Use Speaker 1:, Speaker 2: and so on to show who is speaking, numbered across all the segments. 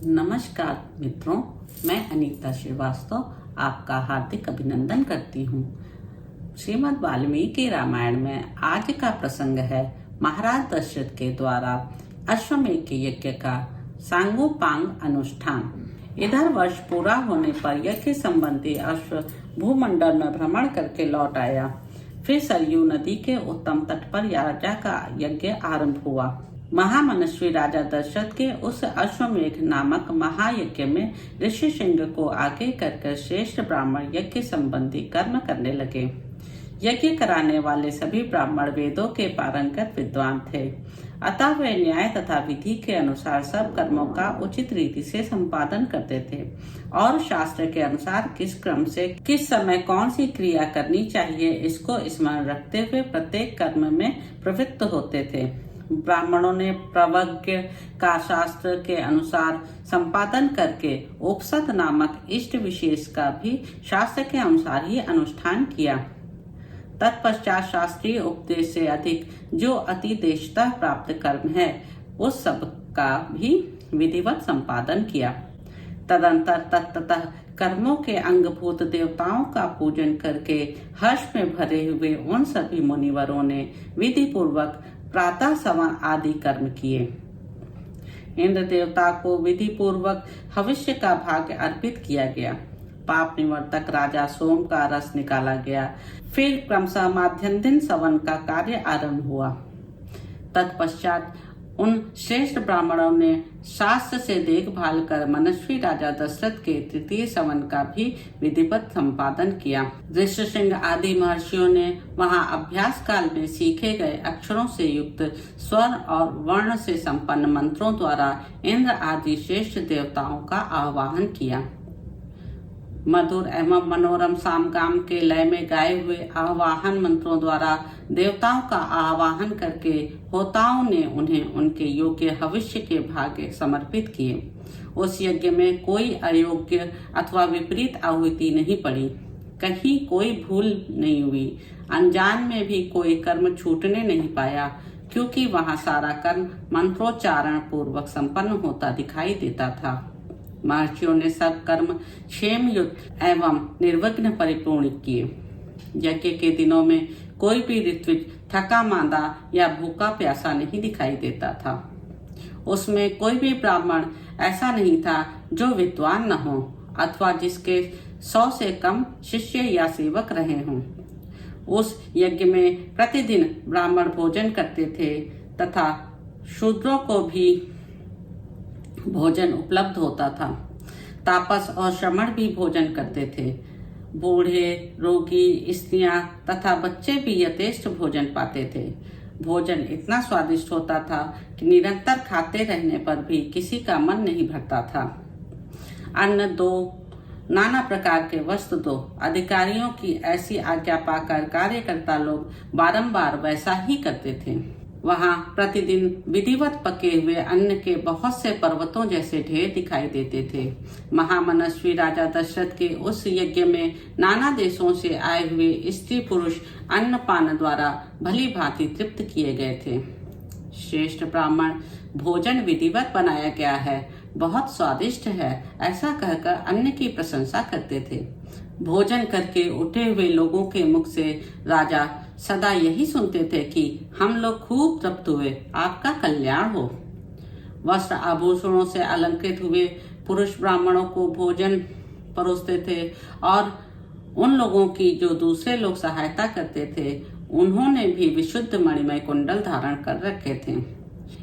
Speaker 1: नमस्कार मित्रों, मैं अनीता श्रीवास्तव आपका हार्दिक अभिनंदन करती हूँ। श्रीमद् वाल्मीकि रामायण में आज का प्रसंग है महाराज दशरथ के द्वारा अश्वमेध यज्ञ का सांगोपांग अनुष्ठान। इधर वर्ष पूरा होने पर यज्ञ संबंधी अश्व भूमंडल में भ्रमण करके लौट आया। फिर सरयू नदी के उत्तम तट पर राजा का यज्ञ आरंभ हुआ। महामनस्वी राजा दशरथ के उस अश्वमेध नामक महायज्ञ में ऋषि सिंह को आगे कर श्रेष्ठ ब्राह्मण यज्ञ संबंधी कर्म करने लगे। यज्ञ कराने वाले सभी ब्राह्मण वेदों के पारंगत विद्वान थे, अतः वे न्याय तथा विधि के अनुसार सब कर्मों का उचित रीति से संपादन करते थे और शास्त्र के अनुसार किस क्रम से किस समय कौन सी क्रिया करनी चाहिए इसको स्मरण रखते हुए प्रत्येक कर्म में प्रवृत्त होते थे। ब्राह्मणों ने प्रवज्ञ का शास्त्र के अनुसार संपादन करके उपसत नामक इष्ट विशेष का भी शास्त्र के अनुसार ही अनुष्ठान किया। तत्पश्चात शास्त्रीय उपदेश से अधिक जो अति देशतः प्राप्त कर्म है उस सब का भी विधिवत संपादन किया। तदंतर तत्तः कर्मों के अंगभूत देवताओं का पूजन करके हर्ष में भरे हुए उन सभी मुनिवरों ने विधि पूर्वक प्रातः सवन आदि कर्म किए। इंद्र देवता को विधि पूर्वक भविष्य का भाग्य अर्पित किया गया। पाप निवर्तक राजा सोम का रस निकाला गया। फिर क्रमशः माध्यान्ह सवन का कार्य आरंभ हुआ। तत्पश्चात उन श्रेष्ठ ब्राह्मणों ने शास्त्र से देखभाल कर मनस्वी राजा दशरथ के तृतीय सवन का भी विधिवत संपादन किया। ऋषि सिंह आदि महर्षियों ने वहां अभ्यास काल में सीखे गए अक्षरों से युक्त स्वर और वर्ण से संपन्न मंत्रों द्वारा इंद्र आदि श्रेष्ठ देवताओं का आह्वान किया। मधुर एवं मनोरम सामगान के लय में गाए हुए आह्वान मंत्रों द्वारा देवताओं का आह्वान करके होताओं ने उन्हें उनके योग्य भविष्य के भाग्य समर्पित किए। उस यज्ञ में कोई अयोग्य अथवा विपरीत आहुति नहीं पड़ी, कहीं कोई भूल नहीं हुई, अनजान में भी कोई कर्म छूटने नहीं पाया, क्योंकि वहां सारा कर्म मंत्रोच्चारण पूर्वक संपन्न होता दिखाई देता था। महर्षियों ने सब कर्म क्षेम युक्त एवं निर्विघ्न परिपूर्ण किए। यज्ञ के दिनों में कोई भी ऋत्विज थका मांदा या भूखा प्यासा नहीं दिखाई देता था। उसमें कोई भी ब्राह्मण ऐसा नहीं था जो विद्वान न हो अथवा जिसके 100 से कम शिष्य या सेवक रहे हों। उस यज्ञ में प्रतिदिन ब्राह्मण भोजन करते थे तथा शूद्रों को भी भोजन उपलब्ध होता था। तापस और श्रमण भी भोजन करते थे। बूढ़े, रोगी, स्त्रियां तथा बच्चे भी यथेष्ट भोजन पाते थे। भोजन इतना स्वादिष्ट होता था कि निरंतर खाते रहने पर भी किसी का मन नहीं भरता था। अन्न दो, नाना प्रकार के वस्त्र दो, अधिकारियों की ऐसी आज्ञा पाकर कार्यकर्ता लोग बारंबार वैसा ही करते थे। वहां प्रतिदिन विधिवत पके हुए अन्न के बहुत से पर्वतों जैसे ढेर दिखाई देते थे। महामनस्वी राजा दशरथ के उस यज्ञ में नाना देशों से आए हुए स्त्री पुरुष अन्न पान द्वारा भली भांति तृप्त किए गए थे। श्रेष्ठ ब्राह्मण भोजन विधिवत बनाया गया है, बहुत स्वादिष्ट है, ऐसा कहकर अन्न की प्रशंसा करते थे। भोजन करके उठे हुए लोगों के मुख से राजा सदा यही सुनते थे कि हम लोग खूब तृप्त हुए, आपका कल्याण हो। वस्त्र आभूषणों से अलंकृत हुए पुरुष ब्राह्मणों को भोजन परोसते थे और उन लोगों की जो दूसरे लोग सहायता करते थे उन्होंने भी विशुद्ध मणिमय कुंडल धारण कर रखे थे।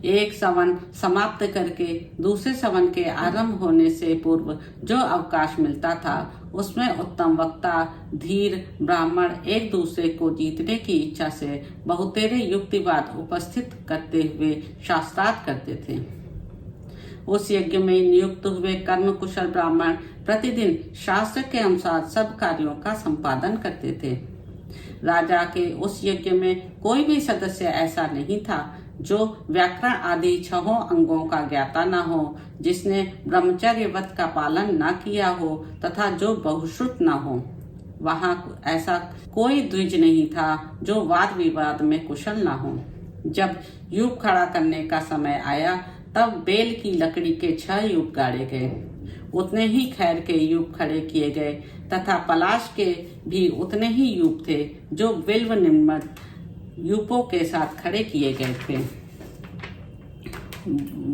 Speaker 1: एक सवन समाप्त करके दूसरे सवन के आरंभ होने से पूर्व जो अवकाश मिलता था उसमें उत्तम वक्ता धीर ब्राह्मण एक दूसरे को जीतने की इच्छा से बहुतेरे युक्तिवाद उपस्थित करते हुए शास्त्रार्थ करते थे। उस यज्ञ में नियुक्त हुए कर्म कुशल ब्राह्मण प्रतिदिन शास्त्र के अनुसार सब कार्यों का संपादन करते थे। राजा के उस यज्ञ में कोई भी सदस्य ऐसा नहीं था जो व्याकरण आदि 6 अंगों का ज्ञाता न हो, जिसने ब्रह्मचर्य व्रत का पालन न किया हो तथा जो बहुश्रुत न हो। वहां ऐसा कोई द्विज नहीं था जो वाद विवाद में कुशल न हो। जब युग खड़ा करने का समय आया तब बेल की लकड़ी के 6 यूप गाड़े गए। उतने ही खैर के यूप खड़े किए गए तथा पलाश के भी उतने ही यूप थे जो बिल्व निर्मित यूपों के साथ खड़े किए गए थे।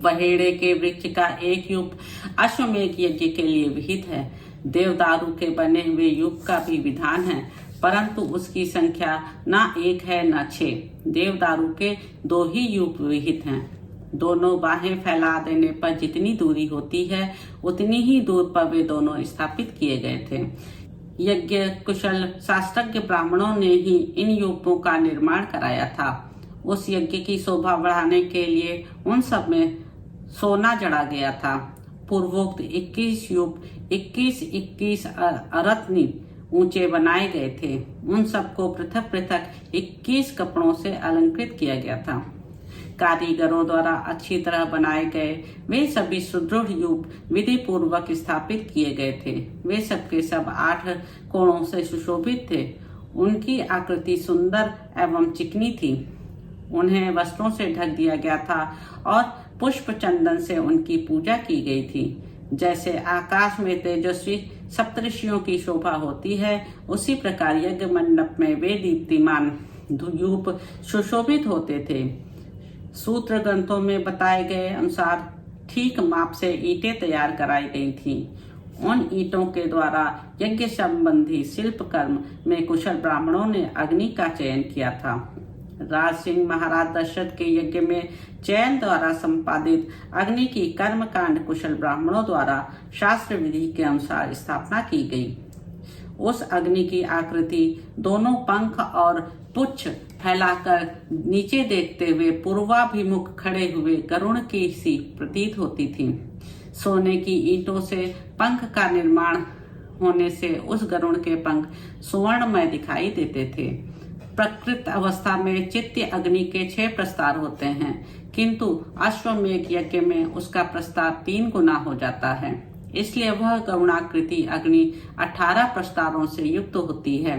Speaker 1: बहेड़े के वृक्ष का एक यूप अश्वमेध यज्ञ के लिए विहित है। देवदारू के बने हुए यूप का भी विधान है, परंतु उसकी संख्या न 1 है न 6। देवदारू के 2 ही यूप विहित हैं। दोनों बाहें फैला देने पर जितनी दूरी होती है उतनी ही दूर पर वे दोनों स्थापित किए गए थे। यज्ञ कुशल शास्त्रज्ञ ब्राह्मणों ने ही इन यूपों का निर्माण कराया था। उस यज्ञ की शोभा बढ़ाने के लिए उन सब में सोना जड़ा गया था। पूर्वोक्त 21 यूप 21 अरत्नी ऊंचे बनाए गए थे। उन सबको पृथक पृथक 21 कपड़ों से अलंकृत किया गया था। कारीगरों द्वारा अच्छी तरह बनाए गए वे सभी सुदृढ़ यूप विधि पूर्वक स्थापित किए गए थे। वे सबके सब 8 कोणों से सुशोभित थे। उनकी आकृति सुंदर एवं चिकनी थी। उन्हें वस्त्रों से ढक दिया गया था और पुष्प चंदन से उनकी पूजा की गई थी। जैसे आकाश में तेजस्वी सप्तऋषियों की शोभा होती है, उसी प्रकार यज्ञ मंडप में वे दीप्तिमान यूप सुशोभित होते थे। सूत्र ग्रंथों में बताए गए अनुसार ठीक माप से ईंटें तैयार कराई गई थी। उन ईंटों के द्वारा यज्ञ संबंधी शिल्प कर्म में कुशल ब्राह्मणों ने अग्नि का चयन किया था। राज सिंह महाराज दशरथ के यज्ञ में चयन द्वारा संपादित अग्नि की कर्म कांड कुशल ब्राह्मणों द्वारा शास्त्र विधि के अनुसार स्थापना की गई। उस अग्नि की आकृति दोनों पंख और पुच्छ फैलाकर नीचे देखते हुए पूर्वाभिमुख खड़े हुए गरुड़ की सी प्रतीत होती थी। सोने की ईंटों से पंख का निर्माण होने से उस गरुड़ के पंख सुवर्णमय दिखाई देते थे। प्रकृत अवस्था में चित्त अग्नि के 6 प्रस्तार होते हैं, किंतु अश्वमेध यज्ञ में उसका प्रस्तार 3 गुना हो जाता है। इसलिए वह गरुणाकृति अग्नि 18 प्रस्तारों से युक्त होती है।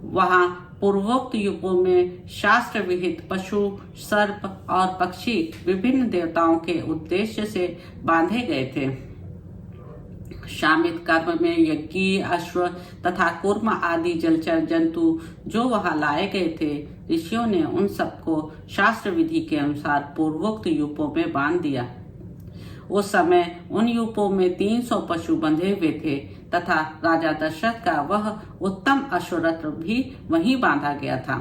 Speaker 1: वहां पूर्वोक्त युगों में शास्त्र विहित पशु, सर्प और पक्षी विभिन्न देवताओं के उद्देश्य से बांधे गए थे। शामित कर्म में यज्ञ, अश्व तथा कूर्म आदि जलचर जंतु जो वहां लाए गए थे, ऋषियों ने उन सबको शास्त्र विधि के अनुसार पूर्वोक्त यूपों में बांध दिया। उस समय उन यूपों में 300 पशु बंधे हुए थे तथा राजा दशरथ का वह उत्तम अश्वरथ भी वहीं बांधा गया था।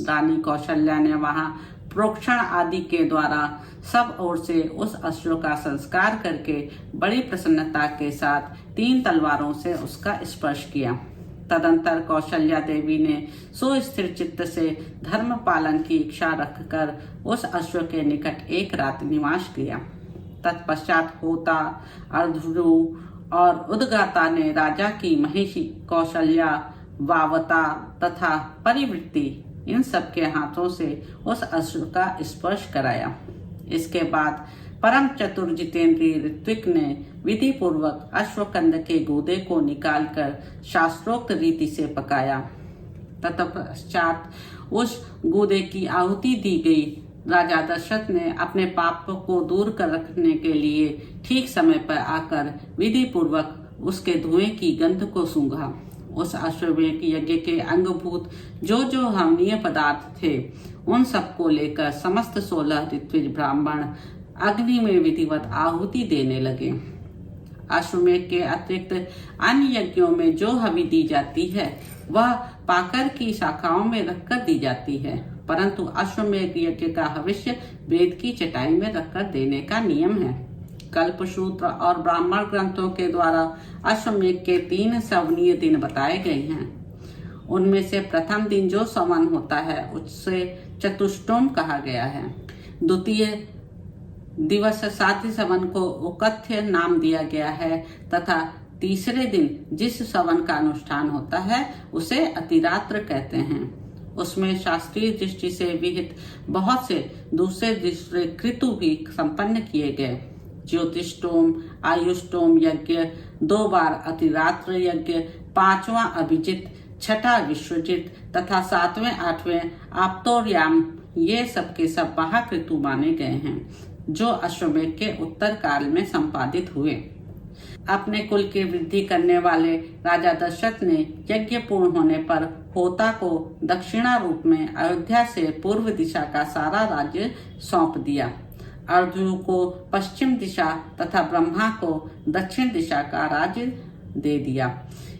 Speaker 1: रानी कौशल्या ने वहां प्रोक्षण आदि के द्वारा सब ओर से उस अश्व का संस्कार करके बड़ी प्रसन्नता के साथ 3 तलवारों से उसका स्पर्श किया। तदंतर कौशल्या देवी ने सुस्थिर चित्त से धर्म पालन की इच्छा रखकर उस अश्व के निकट एक रात निवास किया। तत्पश्चात होता, अर्धुरु और उद्गाता ने राजा की महिषी कौशल्या, वावता तथा परिवृत्ति इन सब के हाथों से उस अश्व का स्पर्श कराया। इसके बाद परम चतुर जितेंद्रिय ऋत्विक ने विधि पूर्वक अश्वकंद के गूदे को निकालकर शास्त्रोक्त रीति से पकाया। तत्पश्चात उस गूदे की आहुति दी गई। राजा दशरथ ने अपने पाप को दूर कर रखने के लिए ठीक समय पर आकर विधि पूर्वक उसके धुएं की गंध को सूंघा। उस अश्वमेध यज्ञ के अंगभूत जो जो हवनीय पदार्थ थे, उन सबको लेकर समस्त 16 ऋत्विज ब्राह्मण अग्नि में विधिवत आहुति देने लगे। अश्वमेध के अतिरिक्त अन्य यज्ञों में जो हवि दी जाती है वह पाकर की शाखाओं में रखकर दी जाती है, परंतु अश्वमेध यज्ञ का हविष्य वेद की चटाई में रखकर देने का नियम है। कल्पसूत्र और ब्राह्मण ग्रंथों के द्वारा अश्वमेध के 3 सवनीय दिन बताए गए हैं। उनमें से प्रथम दिन जो सवन होता है उससे चतुष्टोम कहा गया है। द्वितीय दिवस साध्य सवन को उकथ्य नाम दिया गया है तथा तीसरे दिन जिस सवन का अनुष्ठान होता है उसे अतिरात्र कहते हैं। उसमें शास्त्रीय दृष्टि से विहित बहुत से दूसरे ऋतु भी संपन्न किए गए। ज्योतिष्टोम, आयुष्टोम यज्ञ, 2 बार अतिरात्र यज्ञ, 5वां अभिजित, 6ठा विश्वजित तथा 7वें 8वें आप्तोर्याम, ये सब के सब वाहक ऋतु माने गए हैं। जो अश्वमेध के उत्तर काल में संपादित हुए। अपने कुल की वृद्धि करने वाले राजा दशरथ ने यज्ञ पूर्ण होने पर होता को दक्षिणा रूप में अयोध्या से पूर्व दिशा का सारा राज्य सौंप दिया, अर्जुन को पश्चिम दिशा तथा ब्रह्मा को दक्षिण दिशा का राज्य दे दिया।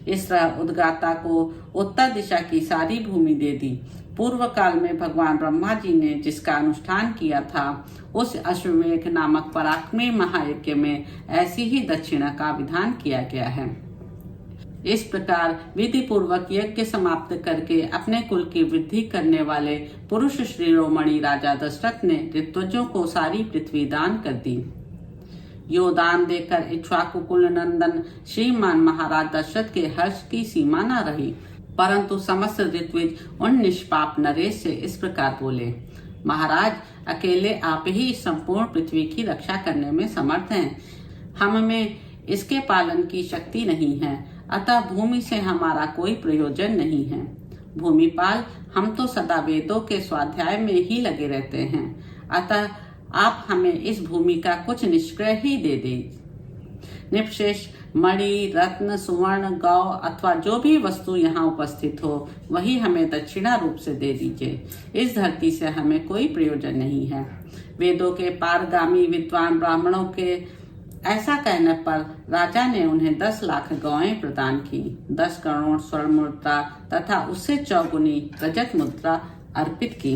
Speaker 1: इस तरह उद्गाता को उत्तर दिशा की सारी भूमि दे दी। पूर्व काल में भगवान ब्रह्मा जी ने जिसका अनुष्ठान किया था, उस अश्वमेध नामक पराक्रमी महायज्ञ में ऐसी ही दक्षिणा का विधान किया गया है। इस प्रकार विधि पूर्वक यज्ञ समाप्त करके अपने कुल की वृद्धि करने वाले पुरुष शिरोमणि राजा दशरथ ने ऋत्विजों को सारी पृथ्वी दान कर दी। यो दान देकर इक्ष्वाकु कुल नंदन श्रीमान महाराज दशरथ के हर्ष की सीमा न रही, परंतु समस्त ऋत्विज उन निष्पाप नरेश से इस प्रकार बोले, महाराज, अकेले आप ही संपूर्ण पृथ्वी की रक्षा करने में समर्थ हैं। हम में इसके पालन की शक्ति नहीं है, अतः भूमि से हमारा कोई प्रयोजन नहीं है। भूमिपाल, हम तो सदा वेदों के स्वाध्याय में ही लगे रहते हैं, अतः आप हमें इस भूमि का कुछ निष्क्रय ही दे दें। निपशेष मणि, रत्न, सुवर्ण, गौ अथवा जो भी वस्तु यहाँ उपस्थित हो, वही हमें दक्षिणा रूप से दे दीजिए। इस धरती से हमें कोई प्रयोजन नहीं है। वेदों के पारगामी विद्वान ब्राह्मणों के ऐसा कहने पर राजा ने उन्हें 10 लाख गौएं प्रदान की, 10 करोड़ स्वर्ण मुद्रा तथा उससे 4 गुनी रजत मुद्रा अर्पित की।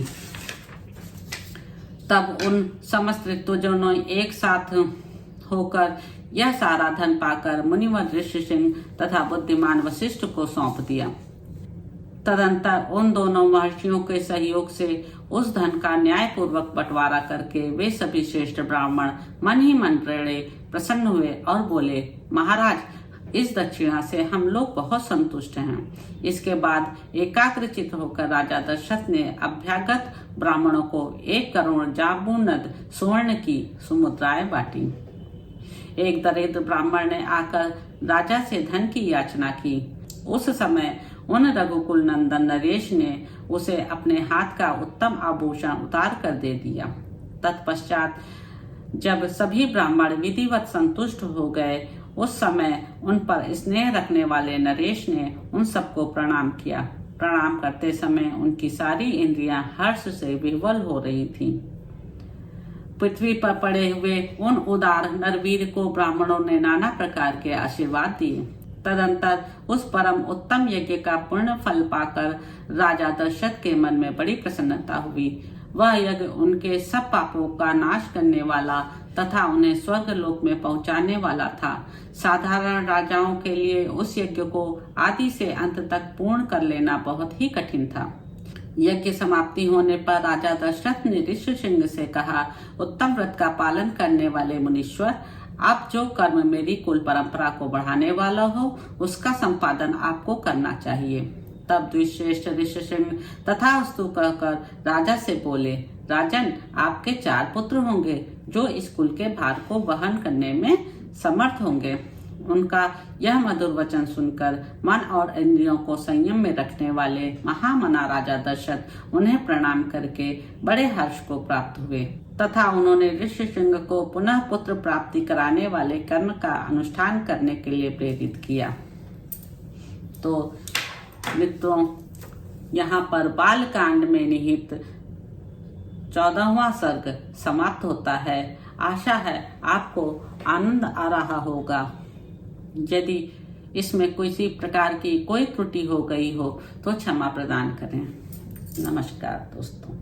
Speaker 1: तब उन समस्त ऋतुजों ने एक साथ होकर यह सारा धन पाकर मुनिवर ऋषि सिंह तथा बुद्धिमान वशिष्ठ को सौंप दिया। तदंतर उन दोनों महर्षियों के सहयोग से उस धन का न्याय पूर्वक बंटवारा करके वे सभी श्रेष्ठ ब्राह्मण मन ही मन बड़े प्रसन्न हुए और बोले, महाराज, इस दक्षिणा से हम लोग बहुत संतुष्ट हैं। इसके बाद एकाग्रचित होकर राजा दशरथ ने अभ्यागत ब्राह्मणों को 1 करोड़ जांबूनद सुवर्ण की सुमुद्राएं बांटी। एक दरिद्र ब्राह्मण ने आकर राजा से धन की याचना की। उस समय उन रघुकुल नंदन नरेश ने उसे अपने हाथ का उत्तम आभूषण उतार कर दे दिया। तत्पश्चात जब सभी ब्राह्मण विधिवत संतुष्ट हो गए, उस समय उन पर स्नेह रखने वाले नरेश ने उन सबको प्रणाम किया। प्रणाम करते समय उनकी सारी इंद्रियां हर्ष से विह्वल हो रही थीं। पृथ्वी पर पड़े हुए उन उदार नरवीर को ब्राह्मणों ने नाना प्रकार के आशीर्वाद दिए। तदंतर उस परम उत्तम यज्ञ का पूर्ण फल पाकर राजा दशरथ के मन में बड़ी प्रसन्नता हुई। वह यज्ञ उनके सब पापों का नाश करने वाला तथा उन्हें स्वर्ग लोक में पहुंचाने वाला था। साधारण राजाओं के लिए उस यज्ञ को आदि से अंत तक पूर्ण कर लेना बहुत ही कठिन था। यज्ञ समाप्ति होने पर राजा दशरथ ने ऋषि सिंह से कहा, उत्तम व्रत का पालन करने वाले मुनीश्वर, आप जो कर्म मेरी कुल परंपरा को बढ़ाने वाला हो, उसका संपादन आपको करना चाहिए। तब द्विश्रेष्ठ ऋषि सिंह तथास्तु कहकर राजा से बोले, राजन, आपके 4 पुत्र होंगे जो इस कुल के भार को वहन करने में समर्थ होंगे। उनका यह मधुर वचन सुनकर मन और इंद्रियों को संयम में रखने वाले महामना राजा दशरथ उन्हें प्रणाम करके बड़े हर्ष को प्राप्त हुए तथा उन्होंने ऋषि सिंह को पुनः पुत्र प्राप्ति कराने वाले कर्म का अनुष्ठान करने के लिए प्रेरित किया। तो मित्रों, यहाँ पर बाल कांड में निहित 14वां सर्ग समाप्त होता है। आशा है आपको आनंद आ रहा होगा। यदि इसमें किसी प्रकार की कोई त्रुटि हो गई हो तो क्षमा प्रदान करें। नमस्कार दोस्तों।